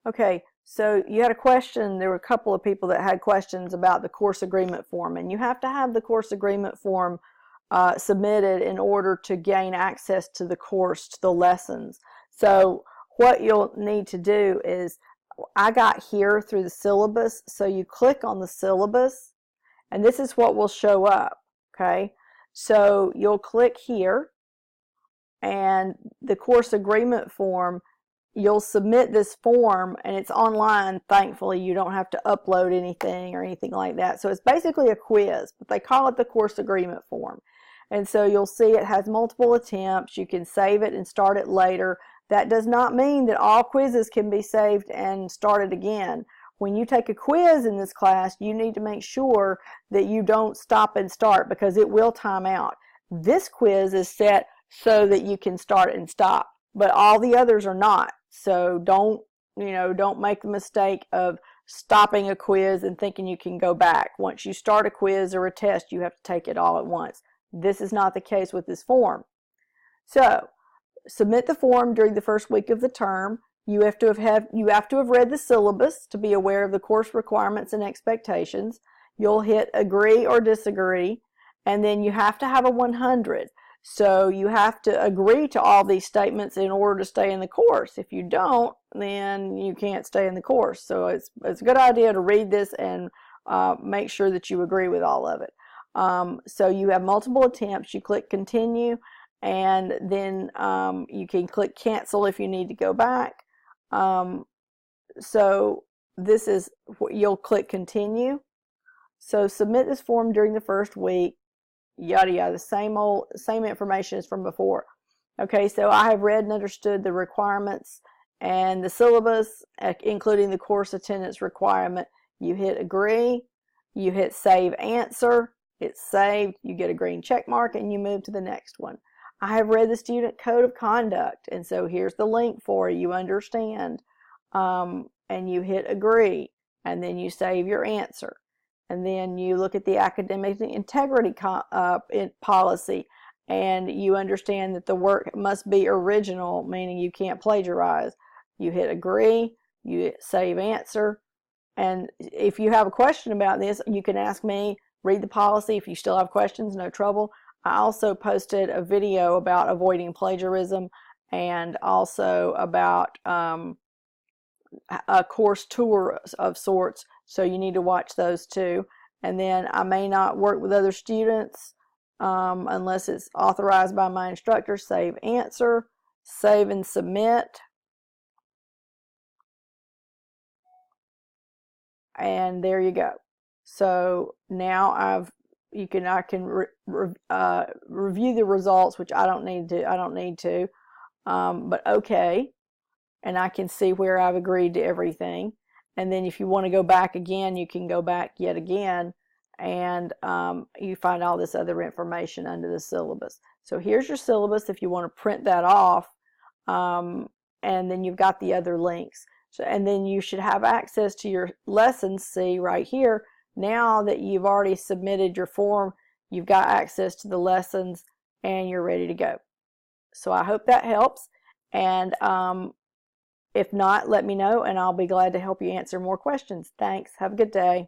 Okay, so you had a question. There were a couple of people that had questions about the course agreement form, and you have to have the course agreement form submitted in order to gain access to the course, to the lessons. So what you'll need to do is, I got here through the syllabus, so you click on the syllabus, and this is what will show up, okay? So you'll click here, and the course agreement form, you'll submit this form, and it's online. Thankfully, you don't have to upload anything or anything like that. So it's basically a quiz, but they call it the course agreement form. And so you'll see it has multiple attempts. You can save it and start it later. That does not mean that all quizzes can be saved and started again. When you take a quiz in this class, you need to make sure that you don't stop and start, because it will time out. This quiz is set so that you can start and stop, but all the others are not. So don't make the mistake of stopping a quiz and thinking you can go back. Once you start a quiz or a test, you have to take it all at once. This is not the case with this form. So submit the form during the first week of the term. You have to have read the syllabus to be aware of the course requirements and expectations. You'll hit agree or disagree, and then you have to have a 100. So you have to agree to all these statements in order to stay in the course. If you don't, then you can't stay in the course. So it's a good idea to read this and make sure that you agree with all of it. So you have multiple attempts. You click continue, and then you can click cancel if you need to go back. So this is what you'll click continue. So submit this form during the first week. Yada yada, the same information as from before. Okay, so I have read and understood the requirements and the syllabus, including the course attendance requirement. You hit agree, you hit save answer, it's saved, you get a green check mark, and you move to the next one. I have read the student code of conduct, and so here's the link for you understand, and you hit agree, and then you save your answer. And then you look at the academic integrity policy, and you understand that the work must be original, meaning you can't plagiarize. You hit agree, you hit save answer, and if you have a question about this, you can ask me, read the policy. If you still have questions, no trouble. I also posted a video about avoiding plagiarism, and also about a course tour of sorts, so you need to watch those too. And then I may not work with other students unless it's authorized by my instructor. Save answer, save and submit, and there you go. So now I can review the results, which I don't need to, but okay. And I can see where I've agreed to everything. And then if you want to go back again, you can go back yet again, and you find all this other information under the syllabus. So here's your syllabus if you want to print that off, and then you've got the other links. So, and then you should have access to your lessons. See right here, now that you've already submitted your form, you've got access to the lessons, and you're ready to go. So I hope that helps, and if not, let me know, and I'll be glad to help you answer more questions. Thanks. Have a good day.